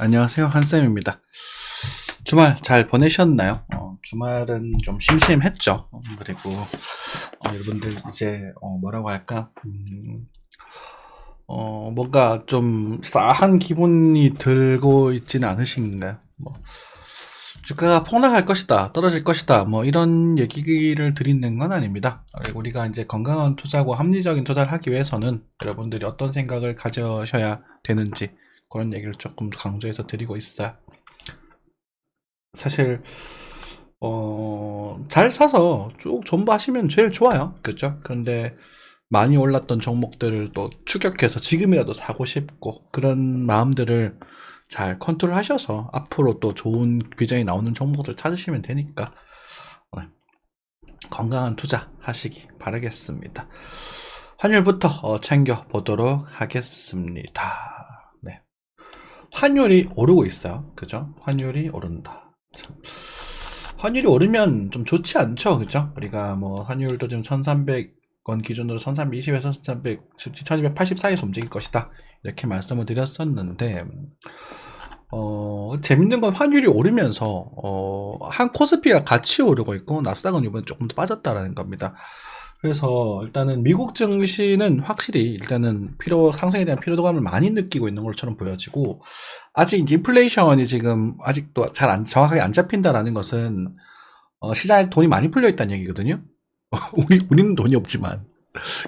안녕하세요. 한쌤입니다. 주말 잘 보내셨나요? 주말은 좀 심심했죠. 그리고 여러분들 이제 뭐라고 할까? 뭔가 좀 싸한 기분이 들고 있지는 않으신가요? 뭐, 주가가 폭락할 것이다, 떨어질 것이다, 뭐 이런 얘기를 드리는 건 아닙니다. 그리고 우리가 이제 건강한 투자고 합리적인 투자를 하기 위해서는 여러분들이 어떤 생각을 가져셔야 되는지 그런 얘기를 조금 강조해서 드리고 있어요. 사실 잘 사서 쭉 존버하시면 제일 좋아요. 그렇죠? 그런데 많이 올랐던 종목들을 또 추격해서 지금이라도 사고 싶고 그런 마음들을 잘 컨트롤 하셔서 앞으로 또 좋은 비전이 나오는 종목들 찾으시면 되니까 건강한 투자 하시기 바라겠습니다. 환율부터 챙겨 보도록 하겠습니다. 네. 환율이 오르고 있어요. 그죠? 환율이 오른다. 참. 환율이 오르면 좀 좋지 않죠. 그죠? 우리가 뭐 환율도 지금 1300원 기준으로 1320에서 1280 사이에서 움직일 것이다. 이렇게 말씀을 드렸었는데 재밌는 건 환율이 오르면서 한 코스피가 같이 오르고 있고 나스닥은 이번에 조금 더 빠졌다라는 겁니다. 그래서 일단은 미국 증시는 확실히 일단은 상승에 대한 피로도감을 많이 느끼고 있는 것처럼 보여지고 아직 이제 인플레이션이 지금 아직도 정확하게 안 잡힌다라는 것은 시장에 돈이 많이 풀려 있다는 얘기거든요. 우리는 돈이 없지만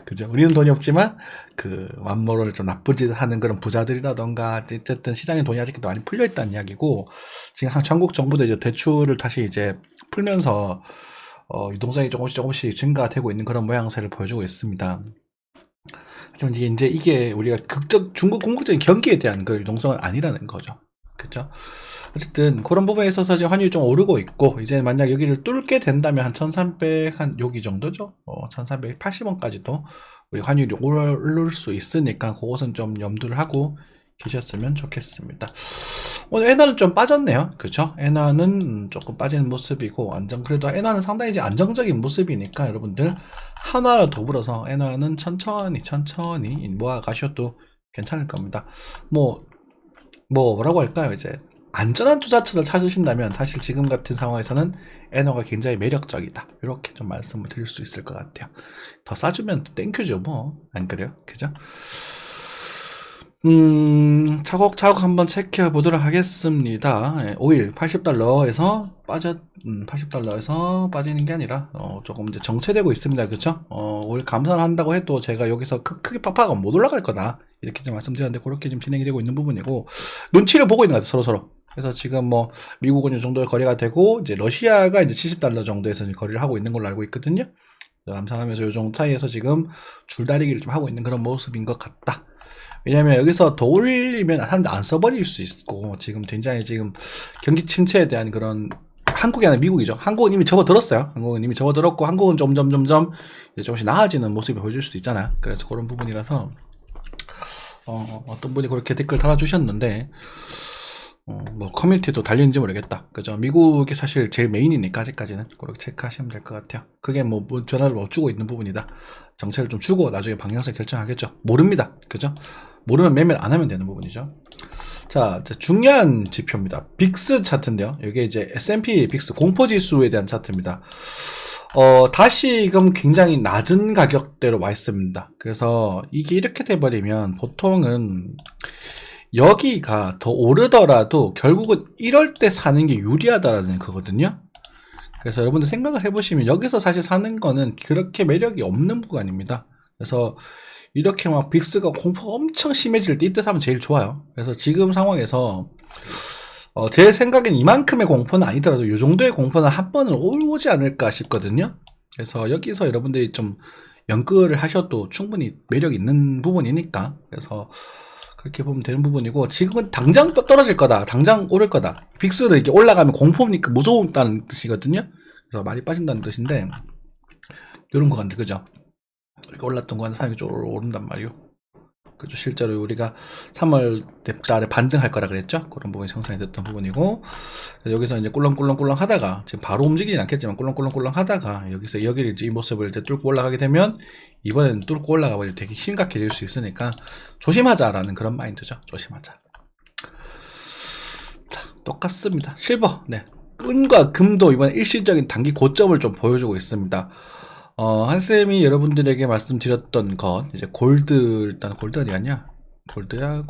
그죠? 우리는 돈이 없지만 그 완모를 좀 나쁜 짓 하는 그런 부자들이라던가 어쨌든 시장에 돈이 아직도 많이 풀려 있다는 이야기고 지금 전국 정부도 이제 대출을 다시 이제 풀면서 유동성이 조금씩 증가되고 있는 그런 모양새를 보여주고 있습니다. 하지만 이게 우리가 중국 궁극적인 경기에 대한 그 유동성은 아니라는 거죠. 그죠? 어쨌든 그런 부분에 있어서 이제 환율이 좀 오르고 있고 이제 만약 여기를 뚫게 된다면 한 1300 한 여기 정도죠. 1380원까지도 우리 환율이 오를 수 있으니까 그것은 좀 염두를 하고 계셨으면 좋겠습니다. 오늘 엔화는 좀 빠졌네요. 그죠? 엔화는 조금 빠지는 모습이고 그래도 엔화는 상당히 이제 안정적인 모습이니까 여러분들 한화와 더불어서 엔화는 천천히 모아가셔도 괜찮을 겁니다. 뭐라고 할까요? 이제 안전한 투자처를 찾으신다면 사실 지금 같은 상황에서는 엔화가 굉장히 매력적이다. 이렇게 좀 말씀을 드릴 수 있을 것 같아요. 더 싸주면 땡큐죠, 뭐. 안 그래요? 그죠? 차곡차곡 한번 체크해 보도록 하겠습니다. 오일 80달러에서 80달러에서 빠지는 게 아니라, 조금 이제 정체되고 있습니다. 그쵸? 오일 감산을 한다고 해도 제가 여기서 크게 팍팍 못 올라갈 거다. 이렇게 좀 말씀드렸는데, 그렇게 지금 진행이 되고 있는 부분이고, 눈치를 보고 있는 것 같아요, 서로서로. 그래서 지금 뭐, 미국은 이 정도의 거래가 되고, 이제 러시아가 이제 70달러 정도에서 거래를 하고 있는 걸로 알고 있거든요. 감산하면서 요 정도 사이에서 지금 줄다리기를 좀 하고 있는 그런 모습인 것 같다. 왜냐면 여기서 더 올리면 사람들 안 써버릴 수 있고 지금 굉장히 지금 경기 침체에 대한 그런 한국이 아니라 미국이죠. 한국은 이미 접어들었어요. 한국은 이미 접어들었고 한국은 점점 조금씩 나아지는 모습을 보여줄 수도 있잖아요. 그래서 그런 부분이라서 어떤 분이 그렇게 댓글 달아주셨는데 뭐 커뮤니티도 달리는지 모르겠다. 그죠? 미국이 사실 제일 메인이니까 아직까지는 그렇게 체크하시면 될 것 같아요. 그게 뭐 변화를 못 주고 있는 부분이다. 정책을 좀 주고 나중에 방향성 결정하겠죠. 모릅니다. 그죠? 모르면 매매를 안 하면 되는 부분이죠. 자, 중요한 지표입니다. 빅스 차트인데요. 이게 이제 S&P 빅스 공포지수에 대한 차트입니다. 다시금 굉장히 낮은 가격대로 와 있습니다. 그래서 이게 이렇게 돼버리면 보통은 여기가 더 오르더라도 결국은 이럴 때 사는 게 유리하다라는 거거든요. 그래서 여러분들 생각을 해보시면 여기서 사실 사는 거는 그렇게 매력이 없는 구간입니다. 그래서 이렇게 막 빅스가 공포가 엄청 심해질 때 이때 사면 제일 좋아요. 그래서 지금 상황에서 제 생각엔 이만큼의 공포는 아니더라도 이 정도의 공포는 한 번은 오지 않을까 싶거든요. 그래서 여기서 여러분들이 좀 연끌을 하셔도 충분히 매력 있는 부분이니까 그래서 그렇게 보면 되는 부분이고 지금은 당장 떨어질 거다, 당장 오를 거다. 빅스는 이렇게 올라가면 공포니까 무서운다는 뜻이거든요. 그래서 많이 빠진다는 뜻인데 이런 구간들 그죠? 이렇게 올랐던 구간 사람이 좀 오른단 말이요. 그죠? 실제로 우리가 3월 달에 반등할 거라 그랬죠? 그런 부분이 형성이 됐던 부분이고 여기서 이제 꿀렁꿀렁 하다가 지금 바로 움직이진 않겠지만 꿀렁꿀렁 하다가 여기를 이제 이 모습을 이제 뚫고 올라가게 되면 이번에는 뚫고 올라가 버리면 되게 심각해질 수 있으니까 조심하자라는 그런 마인드죠. 조심하자. 똑같습니다. 실버, 네. 은과 금도 이번에 일시적인 단기 고점을 좀 보여주고 있습니다. 한쌤이 여러분들에게 말씀드렸던 것, 이제 골드, 일단 골드 어디 갔냐? 골드야,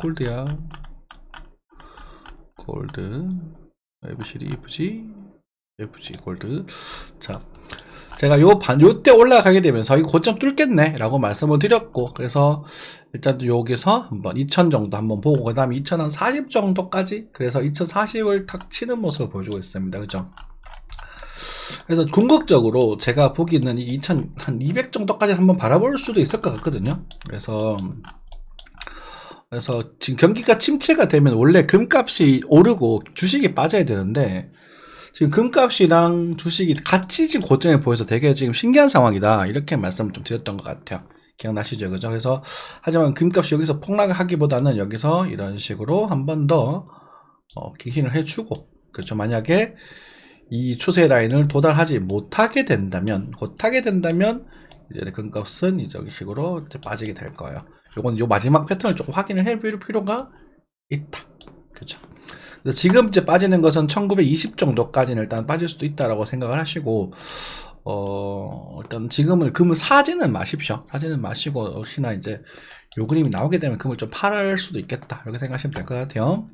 골드, FCD, FG, 골드. 자, 제가 요때 올라가게 되면서 이 고점 뚫겠네 라고 말씀을 드렸고, 그래서 일단 여기서 한번 2000 정도 한번 보고, 그 다음에 2040 정도까지, 그래서 2040을 탁 치는 모습을 보여주고 있습니다. 그죠? 그래서 궁극적으로 제가 보기에는 이 2200 정도까지 한번 바라볼 수도 있을 것 같거든요. 그래서 지금 경기가 침체가 되면 원래 금값이 오르고 주식이 빠져야 되는데, 지금 금값이랑 주식이 같이 지금 고점에 보여서 되게 지금 신기한 상황이다, 이렇게 말씀을 좀 드렸던 것 같아요. 기억나시죠? 그죠? 그래서 하지만 금값이 여기서 폭락을 하기보다는 여기서 이런 식으로 한 번 더 갱신을 해주고, 그렇죠? 만약에 이 추세 라인을 도달하지 못하게 된다면, 이제 금값은 이런 식으로 이제 빠지게 될 거예요. 요건 요 마지막 패턴을 조금 확인을 해볼 필요가 있다. 그렇죠? 지금 이제 빠지는 것은 1920 정도까지는 일단 빠질 수도 있다라고 생각을 하시고, 일단 지금은 금을 사지는 마십시오. 사지는 마시고, 혹시나 이제 요 그림이 나오게 되면 금을 좀 팔을 수도 있겠다, 이렇게 생각하시면 될 것 같아요.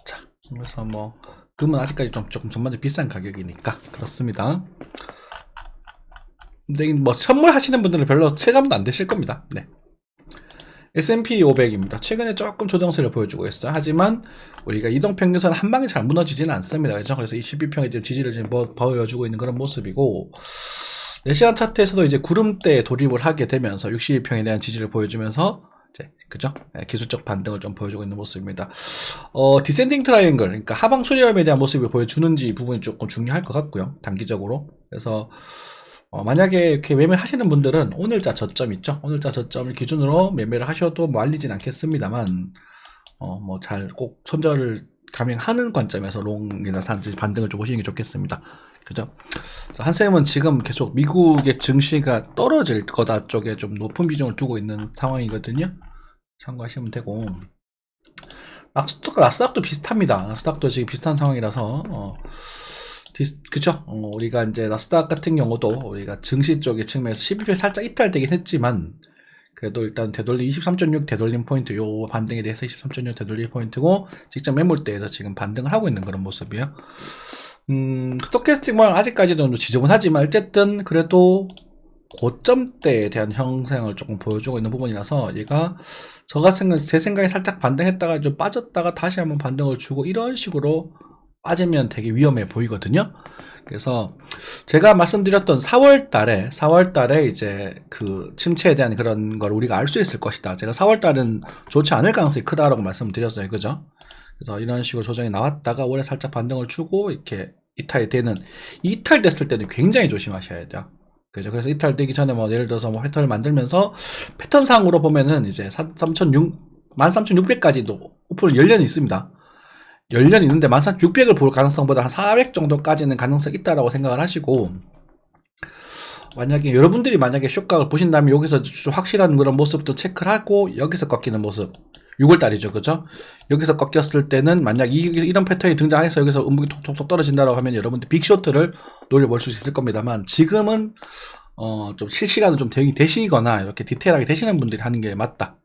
자, 그래서 뭐 금은 아직까지 조금 전반적으로 비싼 가격이니까 그렇습니다. 근데 뭐 선물하시는 분들은 별로 체감도 안 되실 겁니다. 네. S&P 500입니다. 최근에 조금 조정세를 보여주고 있어요. 하지만 우리가 이동평균선 한 방에 잘 무너지지는 않습니다. 그렇죠? 그래서 이 12평의 지지를 지금 보여주고 있는 그런 모습이고, 4시간 차트에서도 이제 구름대에 돌입을 하게 되면서 62평에 대한 지지를 보여주면서 이제, 그죠? 기술적 반등을 좀 보여주고 있는 모습입니다. 디센딩 트라이앵글, 그러니까 하방 수렴에 대한 모습을 보여주는지 부분이 조금 중요할 것 같고요. 단기적으로. 그래서 만약에 이렇게 매매를 하시는 분들은 오늘자 저점 있죠? 오늘자 저점을 기준으로 매매를 하셔도 말리진 않겠습니다만, 뭐 잘 꼭 손절을 감행하는 관점에서 롱이나 산지 반등을 좀 보시는 게 좋겠습니다. 그죠? 한쌤은 지금 계속 미국의 증시가 떨어질 거다 쪽에 좀 높은 비중을 두고 있는 상황이거든요. 참고하시면 되고, 나스닥도 비슷합니다. 나스닥도 지금 비슷한 상황이라서, 그쵸? 우리가 이제 나스닥 같은 경우도 우리가 증시 쪽의 측면에서 12배 살짝 이탈되긴 했지만, 그래도 일단 되돌림 23.6 되돌림 포인트, 요 반등에 대해서 23.6 되돌림 포인트고, 직접 매물대에서 지금 반등을 하고 있는 그런 모습이에요. 스토캐스틱 모양 아직까지도 지저분하지만 어쨌든 그래도 고점대에 대한 형상을 조금 보여주고 있는 부분이라서, 얘가 제 생각에 살짝 반등했다가 좀 빠졌다가 다시 한번 반등을 주고 이런 식으로 빠지면 되게 위험해 보이거든요. 그래서 제가 말씀드렸던 4월달에 이제 그 침체에 대한 그런 걸 우리가 알 수 있을 것이다. 제가 4월달은 좋지 않을 가능성이 크다라고 말씀드렸어요. 그죠? 그래서 이런 식으로 조정이 나왔다가 올해 살짝 반등을 주고 이렇게 이탈됐을 때는 굉장히 조심하셔야 돼요. 그죠? 그래서 이탈되기 전에 뭐 예를 들어서 뭐 패턴을 만들면서 패턴상으로 보면은 이제 13,600까지도 오픈을 열려는 있습니다. 열려는 있는데 13,600을 볼 가능성보다 한 400 정도까지는 가능성이 있다라고 생각을 하시고, 여러분들이 만약에 쇼각을 보신다면 여기서 확실한 그런 모습도 체크를 하고, 여기서 꺾이는 모습, 6월달이죠, 그죠? 여기서 꺾였을 때는 만약 이런 패턴이 등장해서 여기서 음봉이 톡톡톡 떨어진다라고 하면 여러분들 빅쇼트를 노려볼 수 있을 겁니다만, 지금은 좀 실시간으로 좀 대응이 되시거나 이렇게 디테일하게 되시는 분들이 하는 게 맞다,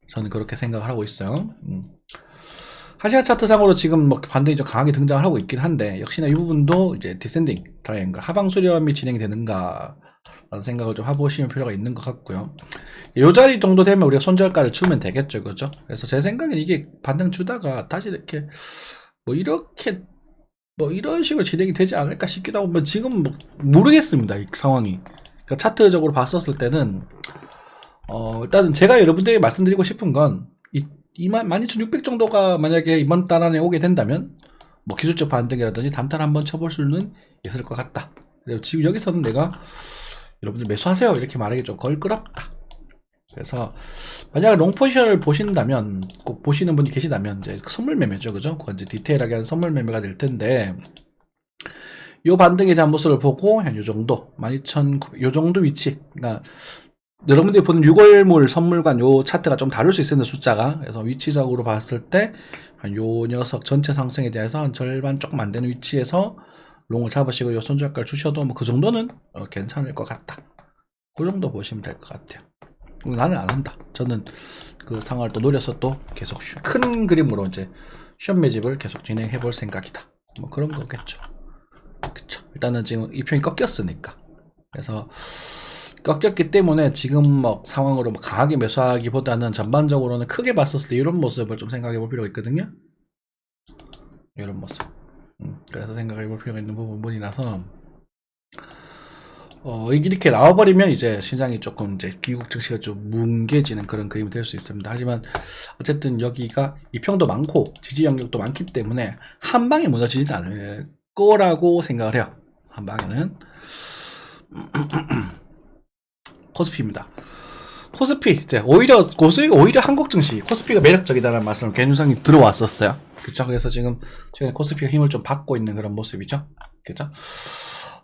저는 그렇게 생각을 하고 있어요. 1시간 차트상으로 지금 뭐 반등이 좀 강하게 등장을 하고 있긴 한데, 역시나 이 부분도 이제 디센딩 트라이앵글, 하방 수렴이 진행이 되는가 라는 생각을 좀 해보시면 필요가 있는 것 같고요. 요 자리 정도 되면 우리가 손절가를 주면 되겠죠, 그죠? 그래서 제 생각엔 이게 반등 주다가 다시 이렇게 이런 식으로 진행이 되지 않을까 싶기도 하고, 지금 모르겠습니다, 이 상황이. 그러니까 차트적으로 봤었을 때는 일단은 제가 여러분들에게 말씀드리고 싶은 건 12,600 정도가 만약에 이번 달 안에 오게 된다면 뭐 기술적 반등이라든지 단타를 한번 쳐볼 수는 있을 것 같다. 그리고 지금 여기서는 내가 여러분들 매수하세요 이렇게 말하기 좀 걸끄럽다. 그래서 만약에 롱 포지션을 보신다면, 꼭 보시는 분이 계시다면 이제 선물 매매죠, 그죠? 그건 이제 디테일하게 한 선물 매매가 될 텐데, 요 반등에 대한 모습을 보고 한 요 정도 12,900 요 정도 위치, 그러니까 여러분들이 보는 6월물 선물관 요 차트가 좀 다를 수 있습니다, 숫자가. 그래서 위치적으로 봤을 때, 요 녀석 전체 상승에 대해서 한 절반 조금 안 되는 위치에서 롱을 잡으시고 요 손절가를 주셔도 뭐 그 정도는 괜찮을 것 같다. 그 정도 보시면 될 것 같아요. 나는 안 한다. 저는 그 상황을 또 노려서 또 계속 큰 그림으로 이제 숏 매집을 계속 진행해 볼 생각이다. 뭐 그런 거겠죠. 그쵸. 일단은 지금 이 편이 꺾였으니까. 그래서 꺾였기 때문에 지금 뭐 상황으로 뭐 강하게 매수하기보다는 전반적으로는 크게 봤었을 때 이런 모습을 좀 생각해 볼 필요가 있거든요. 이런 모습. 그래서 생각해 볼 필요가 있는 부분이라서 이렇게 나와버리면 이제 시장이 조금 이제 미국 증시가 좀 뭉개지는 그런 그림이 될 수 있습니다. 하지만 어쨌든 여기가 이평도 많고 지지 영역도 많기 때문에 한 방에 무너지진 않을 거라고 생각을 해요. 한 방에는. 코스피입니다. 코스피, 오히려 한국 증시, 코스피가 매력적이다라는 말씀을 개인상이 들어왔었어요. 그쵸? 그래서 지금 최근에 코스피가 힘을 좀 받고 있는 그런 모습이죠. 그죠?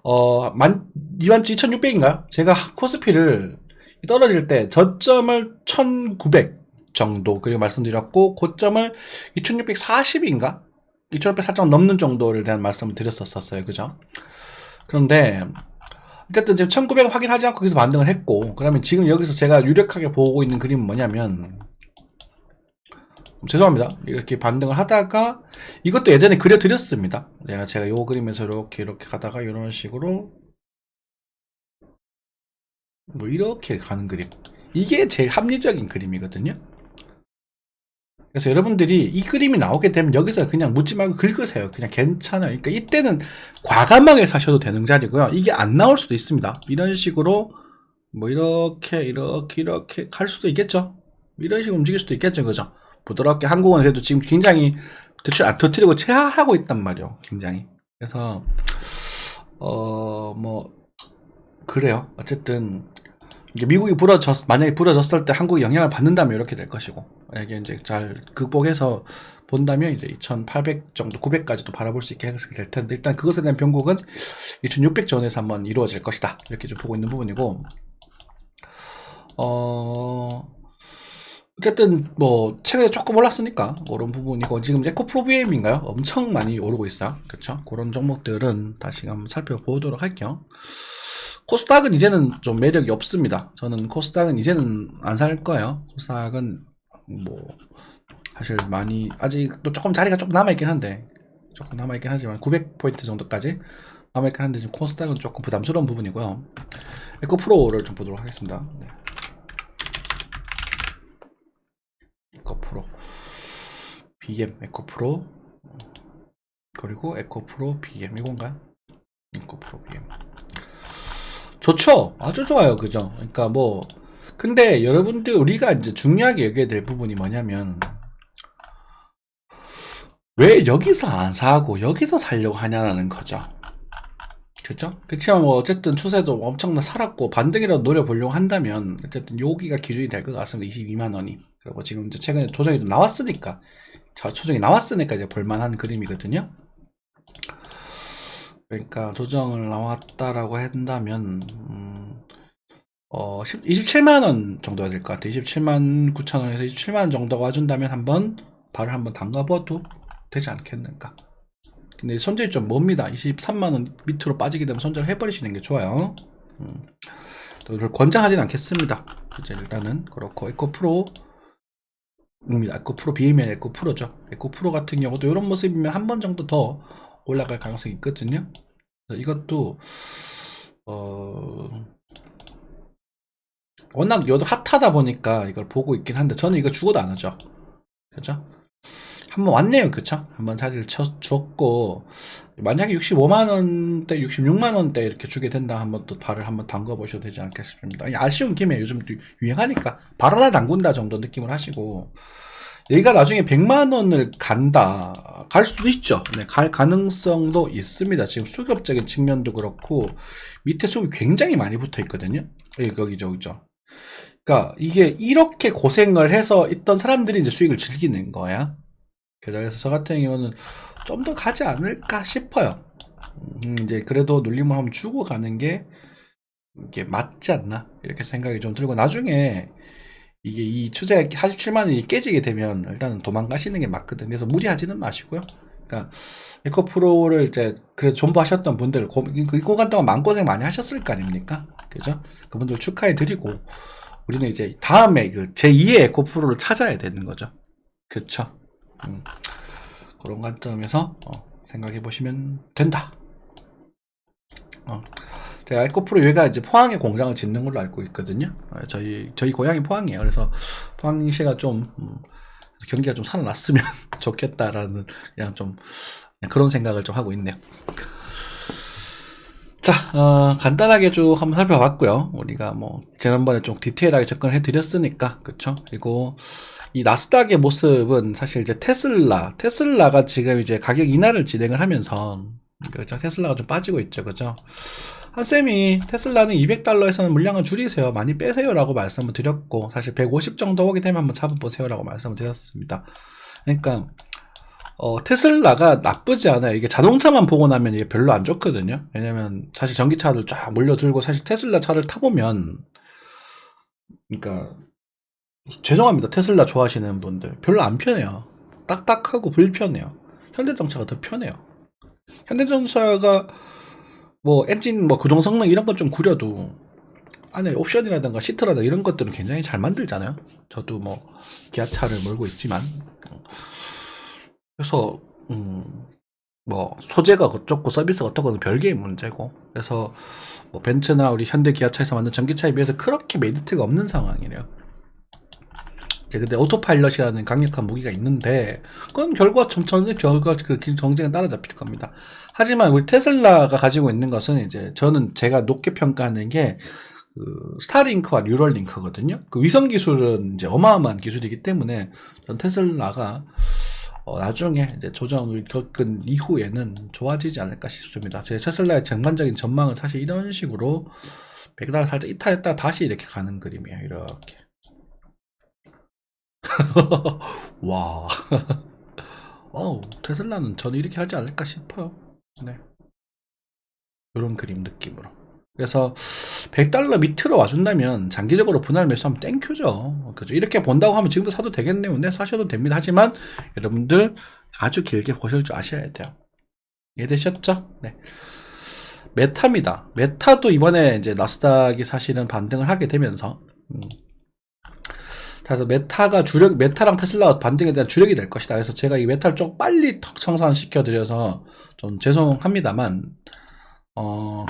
22,600인가요? 제가 코스피를 떨어질 때 저점을 1900 정도, 그리고 말씀드렸고, 고점을 2640인가? 2600 살짝 넘는 정도를 대한 말씀을 드렸었어요. 그죠? 그런데, 어쨌든 지금 1900 확인하지 않고 여기서 반등을 했고, 그러면 지금 여기서 제가 유력하게 보고 있는 그림은 뭐냐면, 죄송합니다. 이렇게 반등을 하다가, 이것도 예전에 그려드렸습니다. 제가 요 그림에서 이렇게 가다가 이런 식으로, 뭐 이렇게 가는 그림. 이게 제일 합리적인 그림이거든요. 그래서 여러분들이 이 그림이 나오게 되면 여기서 그냥 묻지 말고 긁으세요. 그냥 괜찮아요. 그러니까 이때는 과감하게 사셔도 되는 자리고요. 이게 안 나올 수도 있습니다. 이런 식으로 뭐 이렇게 갈 수도 있겠죠. 이런 식으로 움직일 수도 있겠죠. 그죠? 부드럽게 한국은 그래도 지금 굉장히 터트리고 체하하고 있단 말이에요. 굉장히. 그래서 뭐 그래요. 어쨌든 이게 미국이 만약에 부러졌을 때 한국이 영향을 받는다면 이렇게 될 것이고, 이게 이제 잘 극복해서 본다면 이제 2,800 정도, 900까지도 바라볼 수 있게 될 텐데, 일단 그것에 대한 변곡은 2,600 전에서 한번 이루어질 것이다. 이렇게 좀 보고 있는 부분이고, 어쨌든 뭐 최근에 조금 올랐으니까 오른 부분이고, 지금 에코프로비엠인가요? 엄청 많이 오르고 있어요. 그렇죠? 그런 종목들은 다시 한번 살펴보도록 할게요. 코스닥은 이제는 좀 매력이 없습니다. 저는 코스닥은 이제는 안 살 거예요. 코스닥은 뭐 사실 많이 아직도 조금 자리가 조금 남아있긴 한데, 조금 남아있긴 하지만 900포인트 정도까지 남아있긴 한데, 지금 코스닥은 조금 부담스러운 부분이고요. 에코프로를 좀 보도록 하겠습니다. 네. 에코프로 BM 에코프로, 그리고 에코프로 BM 이건가요? 에코프로 BM 좋죠. 아주 좋아요. 그죠? 그러니까 뭐 근데 여러분들 우리가 이제 중요하게 여겨야 될 부분이 뭐냐면, 왜 여기서 안 사고 여기서 살려고 하냐라는 거죠. 그렇죠? 그렇지만 뭐 어쨌든 추세도 엄청나 살았고 반등이라도 노려보려고 한다면 어쨌든 여기가 기준이 될 것 같습니다. 22만 원이. 그리고 지금 이제 최근에 조정이 나왔으니까, 조정이 나왔으니까 이제 볼만한 그림이거든요. 그러니까 조정을 나왔다라고 한다면 27만원 정도가 될 것 같아요. 27만 9천원에서 27만원 정도가 와준다면 발을 한번 담가봐도 되지 않겠는가. 근데 손절이 좀 멉니다. 23만원 밑으로 빠지게 되면 손절을 해버리시는 게 좋아요. 또 이걸 권장하진 않겠습니다. 일단은 그렇고, 에코프로 입니다. 에코프로 BM이 에코프로죠. 에코프로 같은 경우도 이런 모습이면 한 번 정도 더 올라갈 가능성이 있거든요. 그래서 이것도 워낙 요도 핫하다 보니까 이걸 보고 있긴 한데, 저는 이거 죽어도 안 하죠. 그죠? 한번 왔네요. 그쵸? 한번 자리를 줬고, 만약에 65만원대 66만원대 이렇게 주게 된다 한번 또 발을 한번 담가 보셔도 되지 않겠 싶습니다. 아쉬운 김에 요즘 또 유행하니까 발 하나 담근다 정도 느낌을 하시고, 얘가 나중에 100만원을 갈 수도 있죠. 네, 갈 가능성도 있습니다. 지금 수급적인 측면도 그렇고 밑에 수급이 굉장히 많이 붙어 있거든요. 여기 저기죠. 그러니까 이게 이렇게 고생을 해서 있던 사람들이 이제 수익을 즐기는 거야. 그래서 저 같은 경우는 좀 더 가지 않을까 싶어요. 이제 그래도 눌림을 한번 주고 가는 게 이게 맞지 않나 이렇게 생각이 좀 들고, 나중에 이게 이 추세가 47만 원이 깨지게 되면 일단은 도망가시는 게 맞거든요. 그래서 무리하지는 마시고요. 그러니까 에코프로를 이제 그래도 존버하셨던 분들, 그 구간 동안 마음고생 많이 하셨을 거 아닙니까? 그죠? 그분들 축하해 드리고, 우리는 이제 다음에 그 제2의 에코프로를 찾아야 되는 거죠. 그쵸? 그런 관점에서 생각해 보시면 된다. 제가 에코프로 얘가 이제 포항에 공장을 짓는 걸로 알고 있거든요. 저희 고향이 포항이에요. 그래서 포항시가 좀 경기가 좀 살아났으면 좋겠다라는 그냥 좀 그런 생각을 좀 하고 있네요. 자, 간단하게 쭉 한번 살펴봤고요. 우리가 뭐 지난번에 좀 디테일하게 접근을 해드렸으니까, 그쵸? 그리고 이 나스닥의 모습은 사실 이제 테슬라가 지금 이제 가격 인하를 진행을 하면서, 그죠? 테슬라가 좀 빠지고 있죠, 그죠? 한쌤이 테슬라는 200달러에서는 물량을 줄이세요, 많이 빼세요라고 말씀을 드렸고, 사실 150 정도 오게 되면 한번 잡아보세요라고 말씀을 드렸습니다. 그러니까 테슬라가 나쁘지 않아요. 이게 자동차만 보고 나면 이게 별로 안 좋거든요. 왜냐면 사실 전기차를 쫙 몰려들고, 사실 테슬라 차를 타보면, 그러니까 죄송합니다, 테슬라 좋아하시는 분들, 별로 안 편해요. 딱딱하고 불편해요. 현대자동차가 더 편해요. 현대자동차가 뭐 엔진 뭐 구동 성능 이런 건 좀 구려도 안에 옵션이라든가 시트라든가 이런 것들은 굉장히 잘 만들잖아요. 저도 뭐 기아차를 몰고 있지만, 그래서 뭐 소재가 어쩌고 서비스가 어떻고는 별개의 문제고, 그래서 뭐 벤츠나 우리 현대 기아차에서 만든 전기차에 비해서 그렇게 메리트가 없는 상황이래요. 이제 근데 오토파일럿이라는 강력한 무기가 있는데, 그건 결과 그 경쟁에 따라잡힐 겁니다. 하지만 우리 테슬라가 가지고 있는 것은, 이제 제가 높게 평가하는 게 그 스타링크와 뉴럴링크거든요. 그 위성 기술은 이제 어마어마한 기술이기 때문에 전 테슬라가 나중에 이제 조정을 겪은 이후에는 좋아지지 않을까 싶습니다. 제 테슬라의 전반적인 전망은 사실 이런 식으로 100달러 살짝 이탈했다 다시 이렇게 가는 그림이에요. 이렇게. 와. 테슬라는 저는 이렇게 하지 않을까 싶어요. 네. 이런 그림 느낌으로. 그래서 100달러 밑으로 와준다면 장기적으로 분할 매수하면 땡큐죠. 그죠? 이렇게 본다고 하면 지금도 사도 되겠네요. 네, 사셔도 됩니다. 하지만 여러분들 아주 길게 보실 줄 아셔야 돼요. 이해되셨죠? 네. 메타입니다. 메타도 이번에 이제 나스닥이 사실은 반등을 하게 되면서, 그래서 메타랑 테슬라가 반등에 대한 주력이 될 것이다. 그래서 제가 이 메타를 좀 빨리 턱 청산시켜 드려서 좀 죄송합니다만,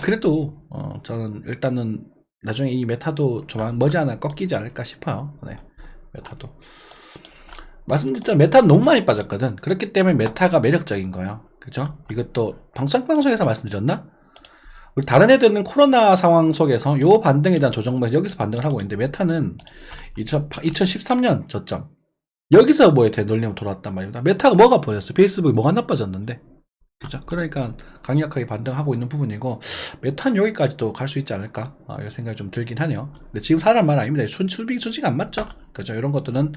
그래도 저는 일단은 나중에 이 메타도 좀 머지않아 꺾이지 않을까 싶어요. 네, 메타도. 말씀드렸잖아, 메타는 너무 많이 빠졌거든. 그렇기 때문에 메타가 매력적인 거예요. 그죠? 이것도 방송에서 말씀드렸나? 우리 다른 애들은 코로나 상황 속에서 요 반등에 대한 조정만 여기서 반등을 하고 있는데, 메타는 2013년 저점 여기서 뭐에 되돌리면 돌아왔단 말입니다. 메타가 뭐가 보였어? 페이스북이 뭐가 나빠졌는데, 그죠? 그러니까 강력하게 반등하고 있는 부분이고, 메타는 여기까지도 갈 수 있지 않을까, 이런 생각이 좀 들긴 하네요. 근데 지금 사람 말 아닙니다. 순위가 안 맞죠? 그죠? 이런 것들은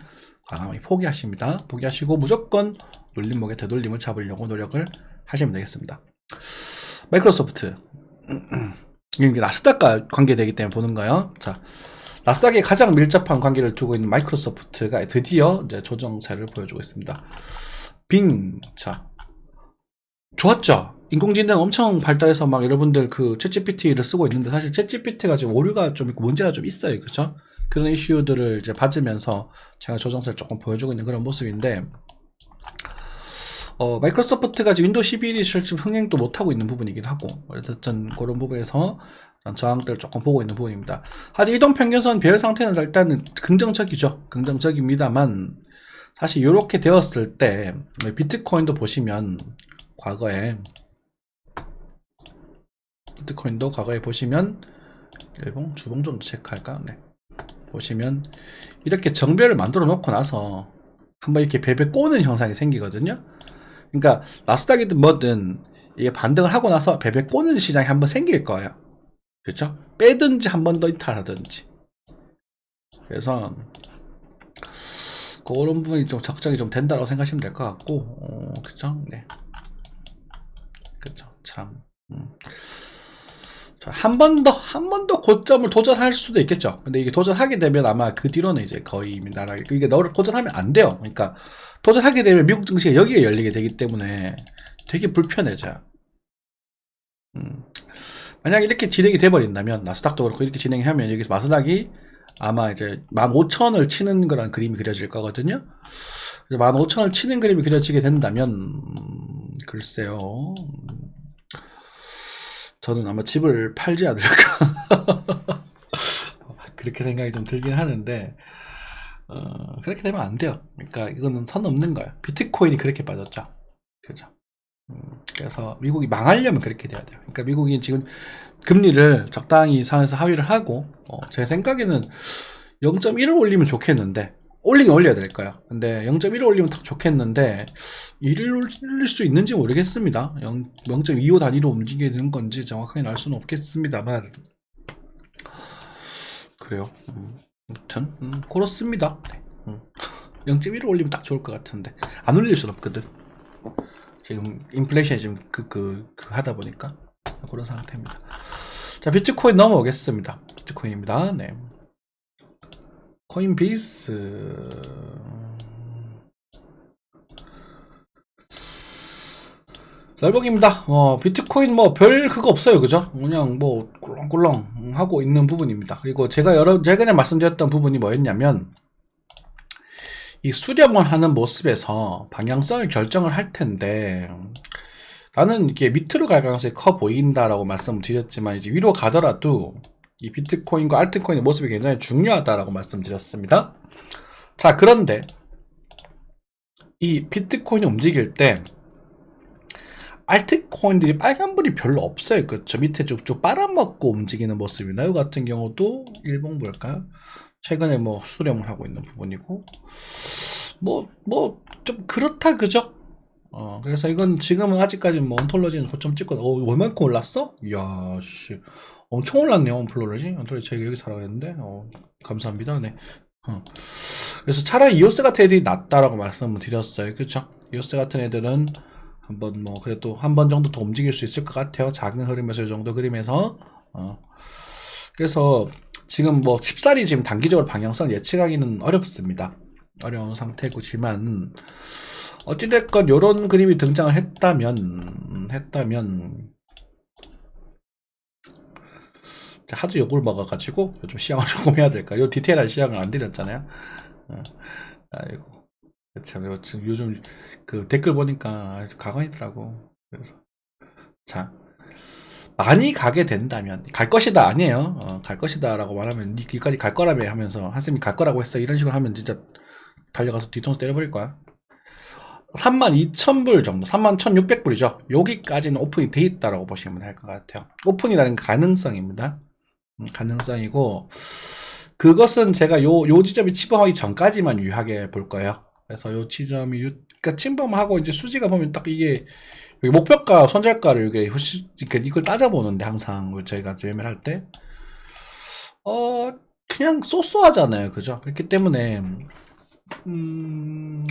과감하게 포기하시고 무조건 눌림목에 되돌림을 잡으려고 노력을 하시면 되겠습니다. 마이크로소프트. 이게 나스닥과 관계되기 때문에 보는 거예요. 자, 나스닥에 가장 밀접한 관계를 두고 있는 마이크로소프트가 드디어 이제 조정세를 보여주고 있습니다. 자, 좋았죠? 인공지능 엄청 발달해서 막 여러분들 그 챗GPT를 쓰고 있는데, 사실 챗GPT가 지금 오류가 좀 있고 문제가 좀 있어요. 그쵸? 그런 이슈들을 이제 받으면서 제가 조정세를 조금 보여주고 있는 그런 모습인데, 마이크로소프트가 지금 윈도우 11이 실제 흥행도 못하고 있는 부분이기도 하고, 그래서 전 그런 부분에서 저항들을 조금 보고 있는 부분입니다. 하지만 이동평균선 배열 상태는 일단은 긍정적입니다만, 사실 이렇게 되었을 때 비트코인도 보시면 과거에 보시면, 주봉 좀 체크할까? 네. 보시면 이렇게 정배를 만들어 놓고 나서 한번 이렇게 베베 꼬는 현상이 생기거든요. 그러니까 나스닥이든 뭐든 이게 반등을 하고 나서 베베 꼬는 시장이 한번 생길 거예요. 그렇죠? 빼든지 한 번 더 이탈하든지. 그래서 그런 부분이 좀 적정이 좀 된다고 생각하시면 될 것 같고, 그쵸? 네. 그쵸. 참. 한 번 더 고점을 도전할 수도 있겠죠. 근데 이게 도전하게 되면 아마 그 뒤로는 이제 거의 나라게 이게 너를 도전하면 안 돼요. 그러니까 도전하게 되면 미국 증시가 여기에 열리게 되기 때문에 되게 불편해져요. 만약 이렇게 진행이 돼버린다면 나스닥도 그렇고 이렇게 진행하면 여기서 나스닥이 아마 이제 15,000을 치는 거란 그림이 그려질 거거든요. 15,000을 치는 그림이 그려지게 된다면 글쎄요. 저는 아마 집을 팔지 않을까 그렇게 생각이 좀 들긴 하는데 그렇게 되면 안 돼요. 그러니까 이거는 선 넘는 거예요. 비트코인이 그렇게 빠졌죠. 그죠? 그래서 미국이 망하려면 그렇게 돼야 돼요. 그러니까 미국이 지금 금리를 적당히 선에서 하위를 하고 제 생각에는 0.1을 올리면 좋겠는데 올리긴 올려야 될 거야. 근데 0.1을 올리면 딱 좋겠는데 1을 올릴 수 있는지 모르겠습니다. 0.25 단위로 움직이는 건지 정확하게 알 수는 없겠습니다만 그래요. 아무튼 그렇습니다. 네. 0.1을 올리면 딱 좋을 것 같은데 안 올릴 수는 없거든. 지금 인플레이션이 지금 하다 보니까 그런 상태입니다. 자, 비트코인 넘어오겠습니다. 비트코인입니다. 네. 코인베이스 널벅입니다. 비트코인 뭐 별 그거 없어요, 그죠? 그냥 뭐 꿀렁꿀렁 하고 있는 부분입니다. 그리고 제가 최근에 말씀드렸던 부분이 뭐였냐면 이 수렴을 하는 모습에서 방향성을 결정을 할 텐데 나는 이게 밑으로 갈 가능성이 커 보인다라고 말씀을 드렸지만 이제 위로 가더라도 이 비트코인과 알트코인의 모습이 굉장히 중요하다라고 말씀드렸습니다. 자, 그런데 이 비트코인이 움직일 때 알트코인들이 빨간불이 별로 없어요. 그렇죠? 밑에 쭉쭉 빨아먹고 움직이는 모습이나 이 같은 경우도 일봉 볼까요? 최근에 뭐 수렴을 하고 있는 부분이고 좀 그렇다, 그죠? 그래서 이건 지금은 아직까지 뭐 온톨로지는 고점 찍고 얼마큼 올랐어? 이야, 씨. 엄청 올랐네요. 온톨로지. 제가 여기 살아 그랬는데 감사합니다. 네. 그래서 차라리 이오스 같은 애들이 낫다라고 말씀을 드렸어요. 그쵸? 이오스 같은 애들은 한번 뭐 그래도 한 번 정도 더 움직일 수 있을 것 같아요. 작은 흐름에서 이 정도 그림에서 그래서 지금 뭐 쉽사리 지금 단기적으로 방향성을 예측하기는 어렵습니다. 어려운 상태고지만 어찌됐건 요런 그림이 등장을 했다면 하도 욕을 먹어가지고 요즘 시향을 조금 해야 될까? 요 디테일한 시향을 안 드렸잖아요. 아이고 참 요즘 그 댓글 보니까 가관이더라고. 그래서 자, 많이 가게 된다면 갈 것이다 아니에요. 갈 것이다라고 말하면 여기까지 갈 거라며 하면서 한쌤이 갈 거라고 했어 이런 식으로 하면 진짜 달려가서 뒤통수 때려버릴 거야. 32,000불 정도, 31,600불이죠. 여기까지는 오픈이 돼 있다라고 보시면 될 것 같아요. 오픈이라는 가능성입니다. 가능성이고 그것은 제가 요 지점이 침범하기 전까지만 유효하게 볼 거예요. 그래서 요 지점이 그러니까 침범하고 이제 수지가 보면 딱 이게 목표가 손절가를 그러니까 이걸 따져보는데 항상 저희가 매매할 때 그냥 쏘쏘하잖아요, 그죠? 그렇기 때문에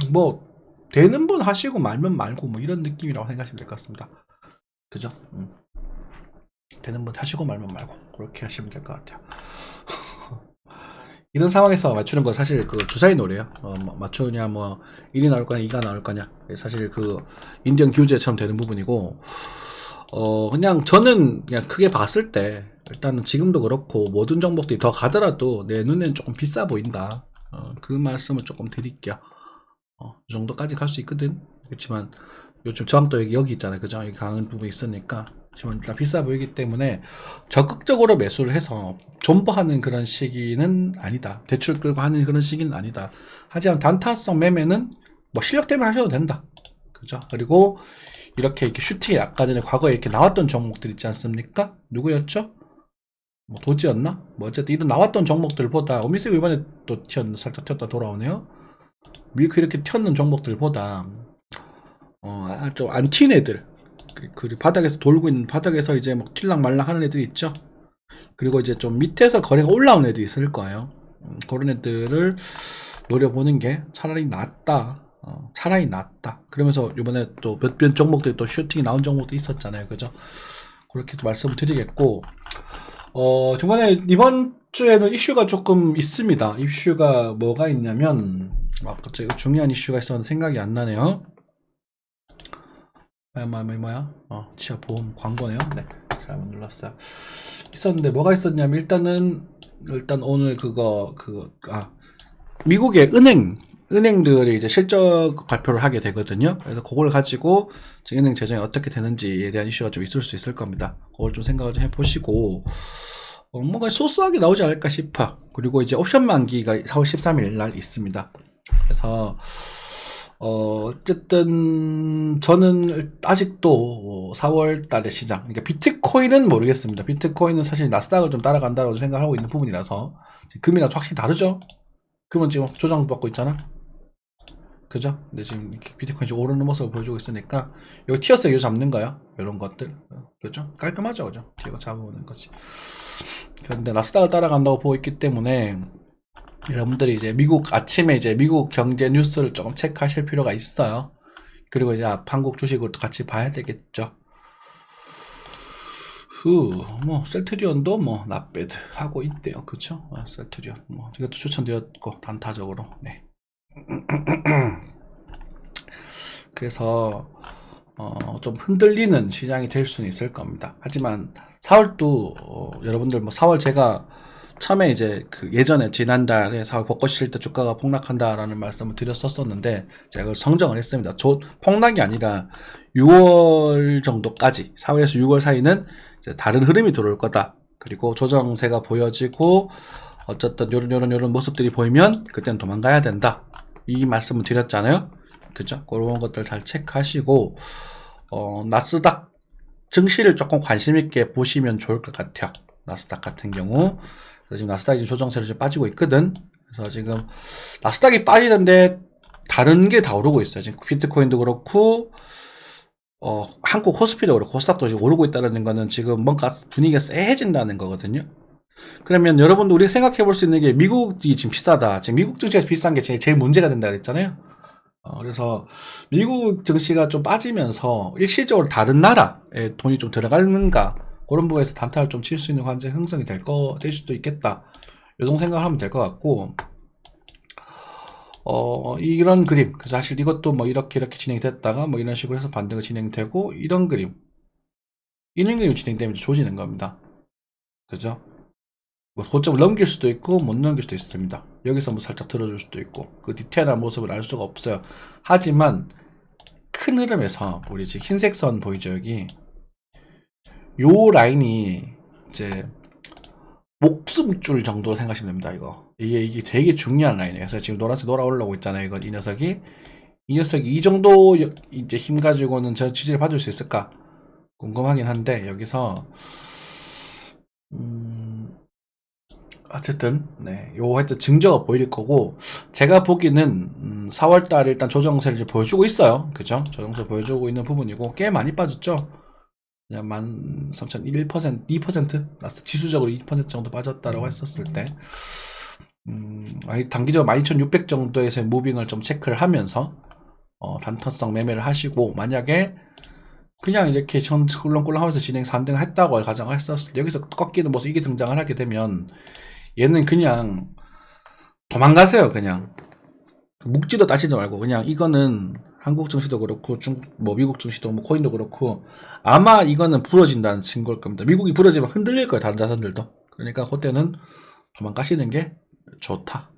뭐 되는 분 하시고 말면 말고 뭐 이런 느낌이라고 생각하시면 될 것 같습니다. 그죠? 되는 분 하시고 말면 말고 그렇게 하시면 될 것 같아요. 이런 상황에서 맞추는 건 사실 그 주사위 노래요. 맞추냐 뭐 1이 나올 거냐 2가 나올 거냐 사실 그 인디언 규제처럼 되는 부분이고 그냥 저는 그냥 크게 봤을 때 일단은 지금도 그렇고 모든 종목들이 더 가더라도 내 눈에는 조금 비싸 보인다. 그 말씀을 조금 드릴게요. 이 정도까지 갈 수 있거든. 그렇지만 요즘 저항도 여기 있잖아요, 그죠? 여기 강한 부분이 있으니까 지금 일단 비싸 보이기 때문에 적극적으로 매수를 해서 존버하는 그런 시기는 아니다. 대출 끌고 하는 그런 시기는 아니다. 하지만 단타성 매매는 뭐 실력 때문에 하셔도 된다, 그죠? 그리고 이렇게 슈팅이 아까 전에 과거에 이렇게 나왔던 종목들 있지 않습니까? 누구였죠? 뭐 도지였나? 뭐 어쨌든 이런 나왔던 종목들보다 오미세가 이번에 또 살짝 튀었다 돌아오네요. 밀크 이렇게 튀었는 종목들보다 좀 안 튀는 애들, 그 바닥에서 돌고 있는 바닥에서 이제 막 튈랑 말랑 하는 애들이 있죠. 그리고 이제 좀 밑에서 거래가 올라오는 애들이 있을 거예요. 그런 애들을 노려보는 게 차라리 낫다. 그러면서 이번에 또 몇 종목들이 또 슈팅이 나온 종목도 있었잖아요, 그죠? 그렇게 말씀을 드리겠고, 중간에 이번 주에는 이슈가 조금 있습니다. 이슈가 뭐가 있냐면, 갑자기 중요한 이슈가 있었는데 생각이 안 나네요. 뭐야? 치아 보험 광고네요. 네, 잘못 눌렀어요. 있었는데 뭐가 있었냐면 일단 오늘 미국의 은행들이 이제 실적 발표를 하게 되거든요. 그래서 그걸 가지고 은행 재정이 어떻게 되는지에 대한 이슈가 좀 있을 수 있을 겁니다. 그걸 좀 생각을 좀 해보시고, 뭔가 소소하게 나오지 않을까 싶어. 그리고 이제 옵션 만기가 4월 13일 날 있습니다. 그래서 어쨌든 저는 아직도 4월 달의 시장, 그러니까 비트코인은 모르겠습니다. 비트코인은 사실 나스닥을 좀 따라간다고 생각하고 있는 부분이라서, 금이랑 확실히 다르죠. 금은 지금 조정받고 있잖아. 그죠? 근데 지금 이렇게 비트코인이 오르는 모습을 보여주고 있으니까, 여기 티어스 이거 잡는 거야. 이런 것들. 그죠? 깔끔하죠. 그죠? 티어가 잡아보는 거지. 근데 나스닥을 따라간다고 보고 있기 때문에, 여러분들이 이제 아침에 이제 미국 경제 뉴스를 조금 체크하실 필요가 있어요. 그리고 이제 한국 주식을 같이 봐야 되겠죠. 셀트리온도 not bad 하고 있대요. 그쵸? 셀트리온. 이것도 추천드렸고, 단타적으로. 네. 그래서, 좀 흔들리는 시장이 될 수는 있을 겁니다. 하지만, 4월도, 여러분들 4월 제가 처음에 이제 예전에 지난달에 4월 벚꽃 실 때 주가가 폭락한다라는 말씀을 드렸었는데, 제가 그걸 성정을 했습니다. 폭락이 아니라 6월 정도까지, 4월에서 6월 사이는 이제 다른 흐름이 들어올 거다. 그리고 조정세가 보여지고, 어쨌든 요런 모습들이 보이면 그때는 도망가야 된다. 이 말씀을 드렸잖아요. 그죠? 그런 것들 잘 체크하시고, 나스닥 증시를 조금 관심있게 보시면 좋을 것 같아요. 나스닥 같은 경우. 그래서 지금 나스닥이 지금 조정세로 좀 빠지고 있거든. 그래서 지금 나스닥이 빠지는데 다른 게 다 오르고 있어요. 지금 비트코인도 그렇고, 한국 코스피도 그렇고, 코스닥도 지금 오르고 있다는 거는 지금 뭔가 분위기가 쎄해진다는 거거든요. 그러면 여러분도 우리가 생각해 볼 수 있는 게 미국이 지금 비싸다. 지금 미국 증시가 비싼 게 제일 문제가 된다 그랬잖아요. 그래서 미국 증시가 좀 빠지면서 일시적으로 다른 나라에 돈이 좀 들어가는가, 그런 부분에서 단타를 좀 칠 수 있는 환경이 형성이 될 수도 있겠다. 요정 생각을 하면 될 것 같고, 이런 그림. 그래서 사실 이것도 이렇게 진행이 됐다가 이런 식으로 해서 반대가 진행되고, 이런 그림이 진행되면 조지는 겁니다. 그죠? 고점을 넘길 수도 있고 못 넘길 수도 있습니다. 여기서 살짝 들어줄 수도 있고, 그 디테일한 모습을 알 수가 없어요. 하지만 큰 흐름에서 우리 지금 흰색 선 보이죠? 여기 요 라인이 이제 목숨줄 정도로 생각하시면 됩니다. 이게 되게 중요한 라인이에요. 그래서 지금 노란색 올라오고 있잖아요. 이 녀석이 이 정도 이제 힘 가지고는 저 지지를 받을 수 있을까 궁금하긴 한데, 여기서 어쨌든 하여튼 증저가 보일 거고, 제가 보기는 4월달에 일단 조정세를 보여주고 있어요. 그죠? 조정세 보여주고 있는 부분이고, 꽤 많이 빠졌죠. 그냥 13,001%, 2%? 지수적으로 2% 정도 빠졌다라고 했었을 때, 단기적으로 12,600 정도에서의 무빙을 좀 체크를 하면서 단타성 매매를 하시고, 만약에 그냥 이렇게 꿀렁꿀렁 하면서 진행 3등 했다고 가정을 했었을 때, 여기서 꺾이는 모습, 이게 등장을 하게 되면 얘는 그냥 도망가세요. 그냥 묵지도 따지지 말고, 그냥 이거는 한국 증시도 그렇고 미국 증시도 코인도 그렇고 아마 이거는 부러진다는 증거일 겁니다. 미국이 부러지면 흔들릴 거예요. 다른 자산들도. 그러니까 그때는 도망가시는 게 좋다.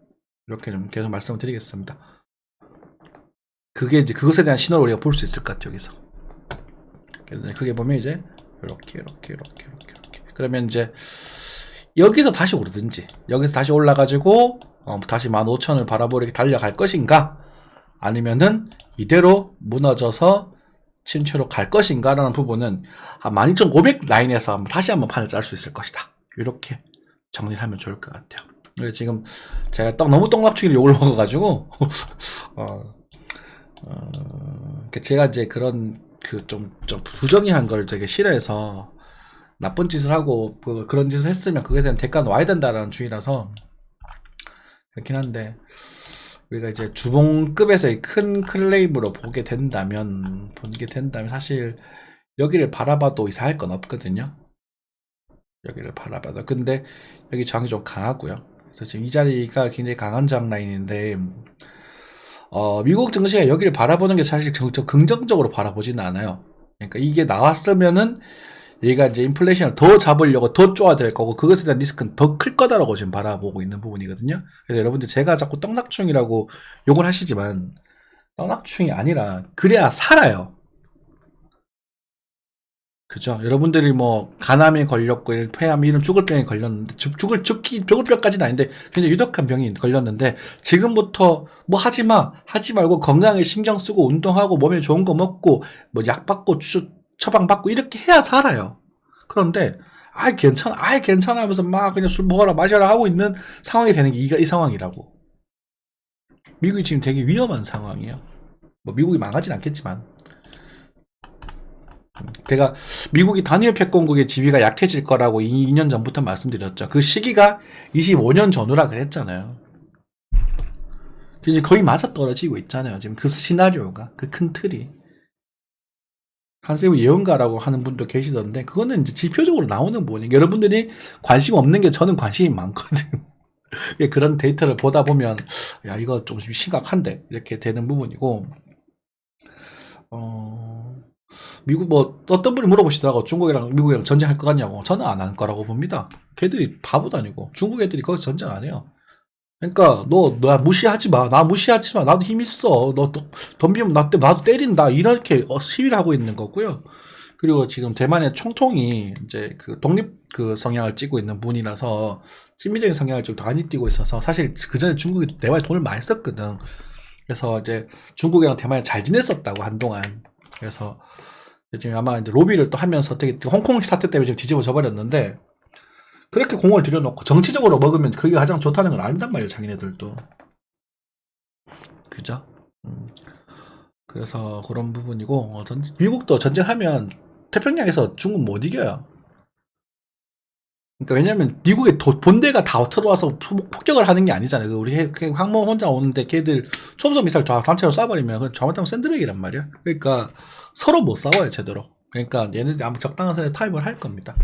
이렇게 좀 계속 말씀을 드리겠습니다. 그게 이제 그것에 대한 신호를 우리가 볼 수 있을 것 같아요. 여기서 그게 보면 이제 이렇게 그러면 이제 여기서 다시 오르든지, 여기서 다시 올라가지고 다시 15,000을 바라보게 달려갈 것인가, 아니면은 이대로 무너져서 침체로 갈 것인가 라는 부분은 한 12,500 라인에서 다시 한번 판을 짤 수 있을 것이다. 이렇게 정리를 하면 좋을 것 같아요. 지금 제가 너무 똥락치기를 욕을 먹어가지고 제가 이제 그런 좀 부정의한 걸 되게 싫어해서, 나쁜 짓을 하고 그런 짓을 했으면 그거에 대한 대가는 와야 된다라는 주의라서 그렇긴 한데, 우리가 이제 주봉급에서의 큰 클레임으로 보게 된다면 사실 여기를 바라봐도 이상할 건 없거든요. 여기를 바라봐도. 근데 여기 저항이 좀 강하고요. 그래서 지금 이 자리가 굉장히 강한 저항 라인인데 미국 증시가 여기를 바라보는 게 사실 긍정적으로 바라보지는 않아요. 그러니까 이게 나왔으면은 얘가 이제 인플레이션을 더 잡으려고 더 쪼아들 거고 그것에 대한 리스크는 더 클 거다라고 지금 바라보고 있는 부분이거든요. 그래서 여러분들 제가 자꾸 떡락충이라고 욕을 하시지만 떡락충이 아니라 그래야 살아요. 그죠? 여러분들이 뭐 간암에 걸렸고 폐암 이런 죽을 병에 걸렸는데 죽을 병까지는 아닌데 굉장히 유독한 병이 걸렸는데 지금부터 뭐 하지 말고 건강에 신경 쓰고 운동하고 몸에 좋은 거 먹고 뭐 약 받고 처방 받고 이렇게 해야 살아요. 그런데 괜찮아 하면서 막 그냥 술 먹어라 마셔라 하고 있는 상황이 되는 게 이 상황이라고. 미국이 지금 되게 위험한 상황이에요. 뭐 미국이 망하진 않겠지만. 제가 미국이 단일 패권국의 지위가 약해질 거라고 2년 전부터 말씀드렸죠. 그 시기가 25년 전후라 그랬잖아요. 이제 거의 맞아 떨어지고 있잖아요. 지금 그 시나리오가, 그 큰 틀이. 한세우 예언가라고 하는 분도 계시던데, 그거는 이제 지표적으로 나오는 부분이에요. 여러분들이 관심 없는 게 저는 관심이 많거든. 그런 데이터를 보다 보면, 야, 이거 좀 심각한데, 이렇게 되는 부분이고, 미국 뭐 어떤 분이 물어보시더라고. 중국이랑 미국이랑 전쟁할 것 같냐고. 저는 안 할 거라고 봅니다. 걔들이 바보도 아니고 중국 애들이 거기서 전쟁 안 해요. 그러니까 나 무시하지 마. 나 무시하지 마. 나도 힘 있어. 너 덤비면 나도 때린다. 이렇게 시위를 하고 있는 거고요. 그리고 지금 대만의 총통이 이제 그 독립 그 성향을 띠고 있는 분이라서 친미적인 성향을 좀 많이 띠고 있어서 사실 그 전에 중국이 대만에 돈을 많이 썼거든. 그래서 이제 중국이랑 대만이 잘 지냈었다고 한동안. 그래서 지금 아마 이제 로비를 또 하면서 되게 홍콩 사태 때문에 지금 뒤집어져 버렸는데 그렇게 공을 들여놓고 정치적으로 먹으면 그게 가장 좋다는 걸 안단 말이에요, 자기네들도. 그죠? 그래서 그런 부분이고 미국도 전쟁하면 태평양에서 중국 못 이겨요. 그러니까 왜냐면 미국의 본대가 다 들어와서 폭격을 하는 게 아니잖아요. 우리 항모 혼자 오는데 걔들 초음속 미사일 단체로 쏴버리면 잘못하면 샌드백이란 말이야. 그러니까 서로 못 싸워요 제대로. 그러니까 얘네들이 아마 적당한 선에 타협을 할 겁니다.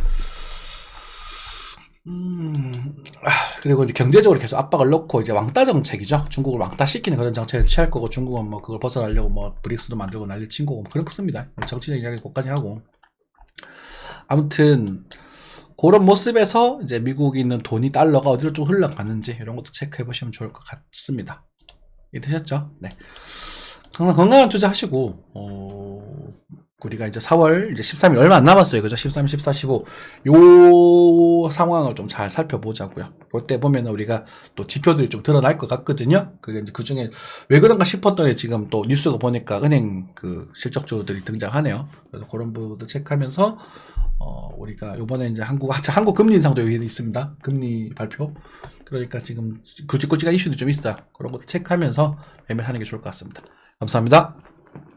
그리고 이제 경제적으로 계속 압박을 넣고 이제 왕따 정책이죠. 중국을 왕따시키는 그런 정책을 취할 거고 중국은 뭐 그걸 벗어나려고 뭐 브릭스도 만들고 난리 친 거고 뭐 그렇습니다. 정치적 이야기 거기까지 하고 아무튼 그런 모습에서 이제 미국에 있는 돈이 달러가 어디로 좀 흘러가는지 이런 것도 체크해 보시면 좋을 것 같습니다. 이해되셨죠? 네. 항상 건강한 투자 하시고 우리가 이제 4월 이제 13일 얼마 안 남았어요. 그죠? 13, 14, 15. 요 상황을 좀 잘 살펴보자고요. 그때 보면 우리가 또 지표들이 좀 드러날 것 같거든요. 그게 이제 그 중에 왜 그런가 싶었더니 지금 또 뉴스가 보니까 은행 그 실적주들이 등장하네요. 그래서 그런 부분도 체크하면서 우리가 요번에 이제 한국 금리 인상도 여기 있습니다. 금리 발표. 그러니까 지금 굵직굵직한 이슈도 좀 있어요. 그런 것도 체크하면서 매매하는 게 좋을 것 같습니다. 감사합니다.